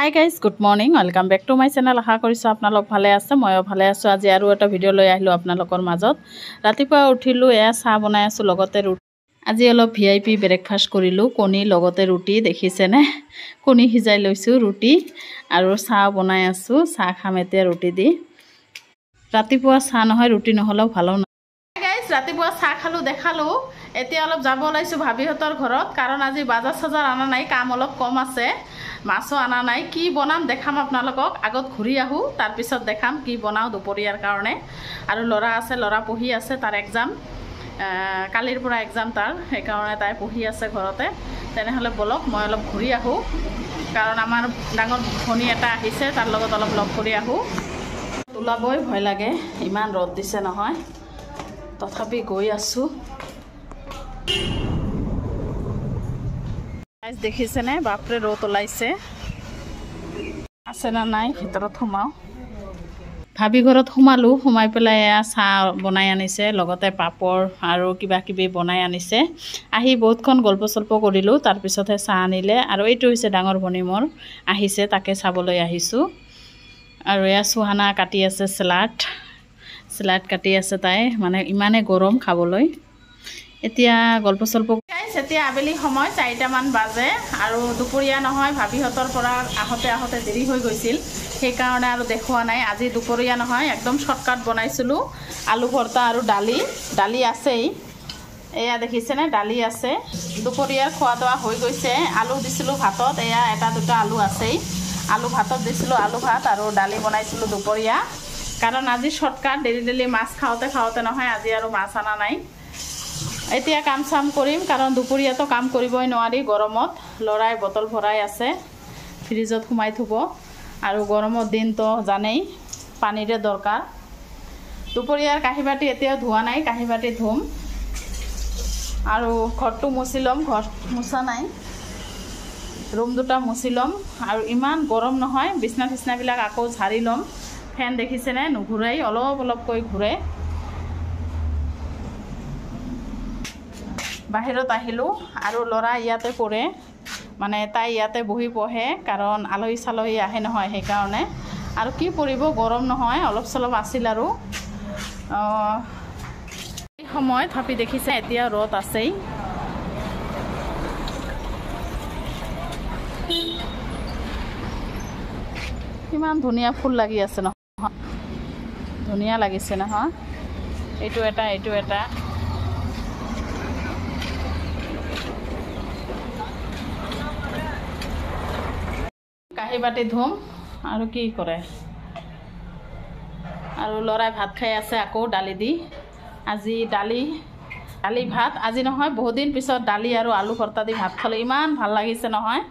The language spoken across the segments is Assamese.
High guys good morning welcome back to my channel. আশা কৰিছোঁ আপোনালোক ভালে আছে, ময়ো ভালে আছোঁ। আজি আৰু এটা ভিডিঅ' লৈ আহিলোঁ আপোনালোকৰ মাজত। ৰাতিপুৱা উঠিলোঁ, এয়া চাহ বনাই আছোঁ, লগতে ৰুটি। আজি অলপ VIP ব্ৰেকফাষ্ট কৰিলোঁ, কণী লগতে ৰুটি। দেখিছেনে, কণী সিজাই লৈছোঁ, ৰুটি আৰু চাহ বনাই আছোঁ। চাহ খাম এতিয়া ৰুটি দি। ৰাতিপুৱা চাহ নহয়, ৰুটি নহ'লেও ভালো নহয়। গাইজ ৰাতিপুৱা চাহ খালোঁ, দেখালোঁ। এতিয়া অলপ যাব ওলাইছোঁ ভাবিহঁতৰ ঘৰত, কাৰণ আজি বাজাৰ চাজাৰ অনা নাই, কাম অলপ কম আছে। মাছো অনা নাই। কি বনাম দেখাম আপোনালোকক। আগত ঘূৰি আহোঁ, তাৰপিছত দেখাম কি বনাওঁ দুপৰীয়াৰ কাৰণে। আৰু ল'ৰা আছে, ল'ৰা পঢ়ি আছে, তাৰ এক্সাম কালিৰ পৰা এক্সাম তাৰ, সেইকাৰণে তাই পঢ়ি আছে ঘৰতে। তেনেহ'লে বলক মই অলপ ঘূৰি আহোঁ, কাৰণ আমাৰ ডাঙৰ ভনী এটা আহিছে, তাৰ লগত অলপ লগ কৰি আহোঁ। ওলাবই ভয় লাগে, ইমান ৰ'দ দিছে নহয়, তথাপি গৈ আছোঁ। দেখিছেনে, বাপৰে ৰ'দ ওলাইছে। আছে না নাই ভিতৰত সোমাওঁ। ভাবি ঘৰত সোমালোঁ, সোমাই পেলাই এয়া চাহ বনাই আনিছে, লগতে পাপৰ আৰু কিবা কিবি বনাই আনিছে। আহি বহুতখন গল্প চল্প কৰিলোঁ, তাৰপিছতহে চাহ আনিলে। আৰু এইটো হৈছে ডাঙৰ ভনী মোৰ আহিছে, তাকে চাবলৈ আহিছোঁ। আৰু এয়া চুহানা কাটি আছে চেলাড কাটি আছে তাই, মানে ইমানেই গৰম খাবলৈ। এতিয়া গল্প চল্প এতিয়া আবেলি সময় 4টামান বাজে, আৰু দুপৰীয়া নহয়, ভাবিহঁতৰ পৰা আহোঁতে দেৰি হৈ গৈছিল, সেইকাৰণে আৰু দেখুওৱা নাই। আজি দুপৰীয়া নহয়, একদম শ্বৰ্টকাট বনাইছিলোঁ। আলু ভৰ্তা আৰু দালি আছেই, এয়া দেখিছেনে, দালি আছে। দুপৰীয়াৰ খোৱা দোৱা হৈ গৈছে। আলু দিছিলোঁ ভাতত, এয়া এটা দুটা আলু আছেই। আলু ভাতত দিছিলোঁ, আলু ভাত আৰু দালি বনাইছিলোঁ দুপৰীয়া, কাৰণ আজি শ্বৰ্টকাট। ডেইলি মাছ খাওঁতে নহয়, আজি আৰু মাছ অনা নাই। এতিয়া কাম চাম কৰিম, কাৰণ দুপৰীয়াতো কাম কৰিবই নোৱাৰি গৰমত। ল'ৰাই বটল ভৰাই আছে, ফ্ৰিজত সোমাই থ'ব, আৰু গৰমৰ দিনতো জানেই পানীৰে দৰকাৰ। দুপৰীয়াৰ কাঁহী বাতি এতিয়াও ধোৱা নাই, কাঁহী বাতি ধুম। আৰু ঘৰটো মুচি ল'ম, ঘৰ মোচা নাই, ৰুম দুটা মুচি ল'ম। আৰু ইমান গৰম নহয়, বিছনা চিছনাবিলাক আকৌ ঝাৰি ল'ম। ফেন দেখিছেনে, নুঘূৰাই, অলপকৈ ঘূৰে। বাহিৰত আহিলোঁ, আৰু ল'ৰা ইয়াতে পঢ়ে, মানে তাই ইয়াতে বহি পঢ়ে, কাৰণ আলহী চালহী আহে নহয়, সেইকাৰণে। আৰু কি পঢ়িব, গৰম নহয়, অলপ চলপ আছিল। আৰু এই সময়ত থাপি দেখিছে, এতিয়া ৰ'দ আছেই। ইমান ধুনীয়া ফুল লাগি আছে নহয়, ধুনীয়া লাগিছে নহয়, এইটো এটা কাঁহী বাতি ধুম, আৰু কি কৰে। আৰু ল'ৰাই ভাত খাই আছে আকৌ দালি দি। আজি দালি ভাত, আজি নহয় বহুত দিন পিছত দালি আৰু আলু ভৰ্তা দি ভাত খালোঁ, ইমান ভাল লাগিছে নহয়।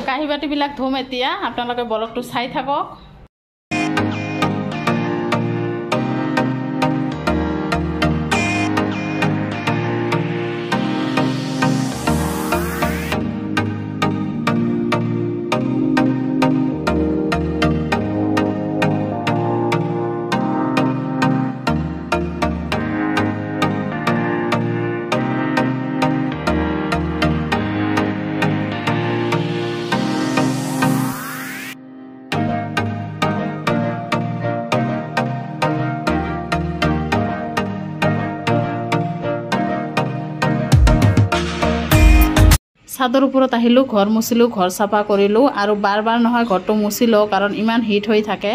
কাঁহী বাতিবিলাক ধুম এতিয়া, আপোনালোকে ব্লগটো চাই থাকক। চাদৰ ওপৰত আহিলোঁ, ঘৰ মুচিলোঁ, ঘৰ চাফা কৰিলোঁ। আৰু বাৰ নহয়, ঘৰটো মুচি লওঁ, কাৰণ ইমান হিট হৈ থাকে।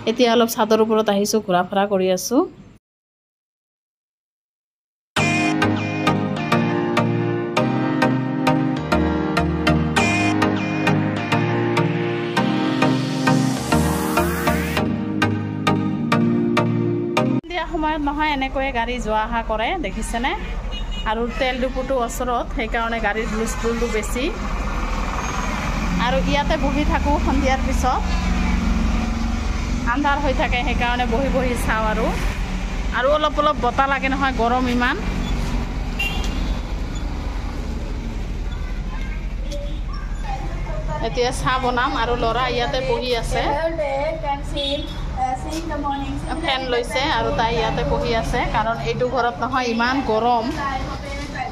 এতিয়া অলপ চাদৰ ওপৰত আহিছোঁ, ঘূৰা ফুৰা কৰি আছোঁ। সন্ধিয়া সময়ত নহয়, এনেকৈয়ে গাড়ী যোৱা অহা কৰে, দেখিছেনে। আৰু তেল ডিপুটো ওচৰত, সেইকাৰণে গাড়ীৰ হুলস্থুলটো বেছি। আৰু ইয়াতে বহি থাকোঁ, সন্ধিয়াৰ পিছত আন্ধাৰ হৈ থাকে, সেইকাৰণে বহি চাওঁ। আৰু অলপ বতাহ লাগে নহয়, গৰম ইমান। এতিয়া চাহ বনাম, আৰু ল'ৰা ইয়াতে বহি আছে, ফেন লৈছে, আৰু তাই ইয়াতে বহি আছে, কাৰণ এইটো ঘৰত নহয় ইমান গৰম,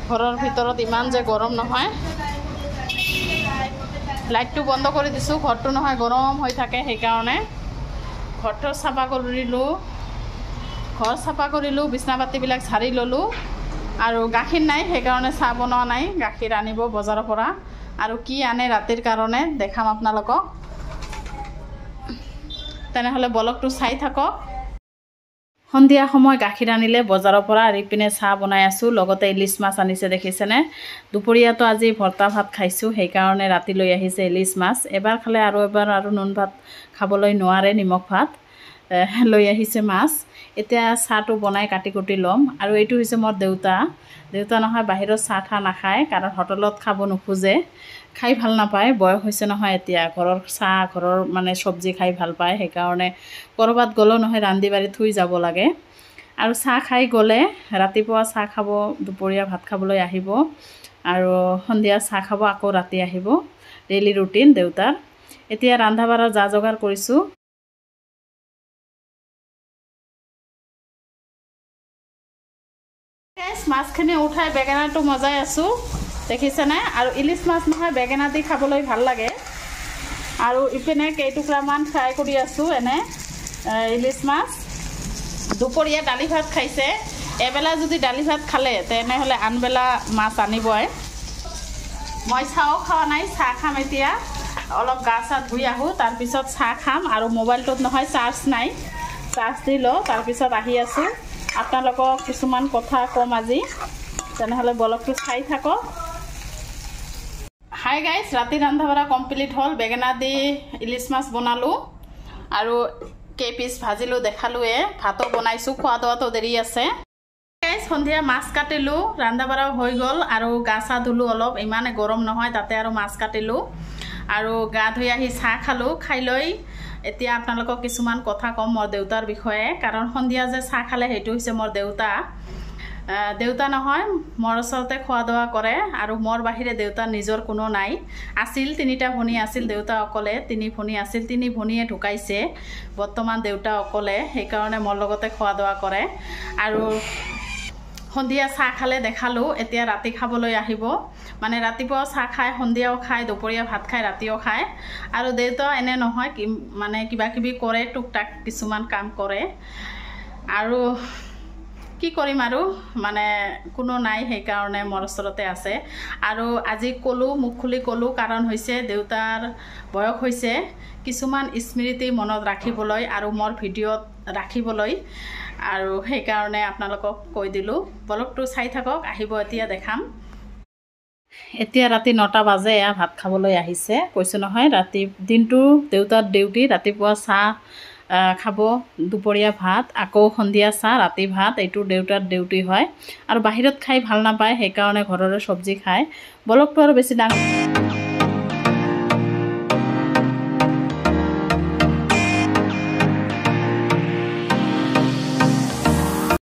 ঘৰৰ ভিতৰত ইমান যে গৰম নহয়। লাইটটো বন্ধ কৰি দিছোঁ ঘৰটো নহয় গৰম হৈ থাকে সেইকাৰণে ঘৰটো চাফা কৰিলোঁ ঘৰ চাফা কৰিলোঁ বিছনা পাতিবিলাক ঝাৰি ল'লোঁ আৰু গাখীৰ নাই সেইকাৰণে চাহ বনোৱা নাই গাখীৰ আনিব বজাৰৰ পৰা আৰু কি আনে ৰাতিৰ কাৰণে দেখাম আপোনালোকক তেনেহ'লে ব্লগটো চাই থাকক সন্ধিয়া সময় গাখীৰ আনিলে বজাৰৰ পৰা আৰু ইপিনে চাহ বনাই আছোঁ লগতে ইলিচ মাছ আনিছে দেখিছেনে দুপৰীয়াটো আজি ভৰ্তা ভাত খাইছোঁ সেইকাৰণে ৰাতি লৈ আহিছে ইলিচ মাছ এবাৰ খালে আৰু এবাৰ আৰু নুন ভাত খাবলৈ নোৱাৰে নিমখ ভাত লৈ আহিছে মাছ এতিয়া চাহটো বনাই কাটি কুটি ল'ম আৰু এইটো হৈছে মোৰ দেউতা নহয় বাহিৰত চাহ ঠাহ নাখায় কাৰণ হোটেলত খাব নোখোজে খাই ভাল নাপায় বয়স হৈছে নহয় এতিয়া ঘৰৰ চাহ ঘৰৰ মানে চব্জি খাই ভাল পায় সেইকাৰণে ক'ৰবাত গ'লেও নহয় ৰান্ধি বাঢ়ি থৈ যাব লাগে আৰু চাহ খাই গ'লে ৰাতিপুৱা চাহ খাব দুপৰীয়া ভাত খাবলৈ আহিব আৰু সন্ধিয়া চাহ খাব আকৌ ৰাতি আহিব ডেইলি ৰুটিন দেউতাৰ এতিয়া ৰন্ধা বঢ়াৰ যা যোগাৰ কৰিছোঁ মাছখিনি উঠাই বেঙেনাটো মজাই আছোঁ দেখিছেনে আৰু ইলিচ মাছ নহয় বেঙেনা দি খাবলৈ ভাল লাগে আৰু ইপিনে কেইটুকুৰামান ফ্ৰাই কৰি আছোঁ এনে ইলিচ মাছ দুপৰীয়া দালি ভাত খাইছে এবেলা যদি দালি ভাত খালে তেনেহ'লে আনবেলা মাছ আনিবই মই চাহও খোৱা নাই চাহ খাম এতিয়া অলপ গা চা ধুই আহোঁ তাৰপিছত চাহ খাম আৰু মোবাইলটোত নহয় চাৰ্জ নাই চাৰ্জ দি লওঁ তাৰপিছত আহি আছোঁ আপোনালোকক কিছুমান কথা কম আজি তেনেহ'লে ব্লগটো চাই থাকক হাই গাইজ ৰাতি ৰন্ধা বঢ়া কমপ্লিট হ'ল বেঙেনা দি ইলিচ মাছ বনালোঁ আৰু কেইপিচ ভাজিলোঁ দেখালোঁৱে ভাতো বনাইছোঁ খোৱা দোৱাটো দেৰি আছে গাইজ সন্ধিয়া মাছ কাটিলোঁ ৰন্ধা বঢ়াও হৈ গ'ল আৰু গা চা ধুলোঁ অলপ ইমানে গৰম নহয় তাতে আৰু মাছ কাটিলোঁ আৰু গা ধুই আহি চাহ খালোঁ খাই লৈ এতিয়া আপোনালোকক কিছুমান কথা ক'ম মোৰ দেউতাৰ বিষয়ে কাৰণ সন্ধিয়া যে চাহ খালে সেইটো হৈছে মোৰ দেউতা নহয় মোৰ ওচৰতে খোৱা দোৱা কৰে আৰু মোৰ বাহিৰে দেউতাৰ নিজৰ কোনো নাই আছিল তিনিটা ভনী আছিল দেউতা অকলে তিনি ভনী আছিল তিনি ভনীয়ে ঢুকাইছে বৰ্তমান দেউতা অকলে সেইকাৰণে মোৰ লগতে খোৱা দোৱা কৰে আৰু সন্ধিয়া চাহ খালে দেখালোঁ এতিয়া ৰাতি খাবলৈ আহিব মানে ৰাতিপুৱা চাহ খায় সন্ধিয়াও খায় দুপৰীয়া ভাত খায় ৰাতিও খায় আৰু দেউতা এনে নহয় মানে কিবা কিবি কৰে টুক টাক কিছুমান কাম কৰে আৰু কি কৰিম আৰু মানে কোনো নাই সেইকাৰণে মোৰ ওচৰতে আছে আৰু আজি ক'লোঁ মুখ খুলি ক'লোঁ কাৰণ হৈছে দেউতাৰ বয়স হৈছে কিছুমান স্মৃতি মনত ৰাখিবলৈ আৰু মোৰ ভিডিঅ'ত ৰাখিবলৈ আৰু সেইকাৰণে আপোনালোকক কৈ দিলোঁ ব্লগটো চাই থাকক আহিব এতিয়া দেখাম এতিয়া ৰাতি 9টা বাজে ভাত খাবলৈ আহিছে কৈছোঁ নহয় ৰাতি দিনটো দেউতাৰ ডিউটি ৰাতিপুৱা চাহ খাব দুপৰীয়া ভাত আকৌ সন্ধিয়া চাহ ৰাতি ভাত এইটো দেউতাৰ ডিউটি হয় আৰু বাহিৰত খাই ভাল নাপায় সেইকাৰণে ঘৰৰে চব্জি খায় ব্লগটো আৰু বেছি ডাঙৰ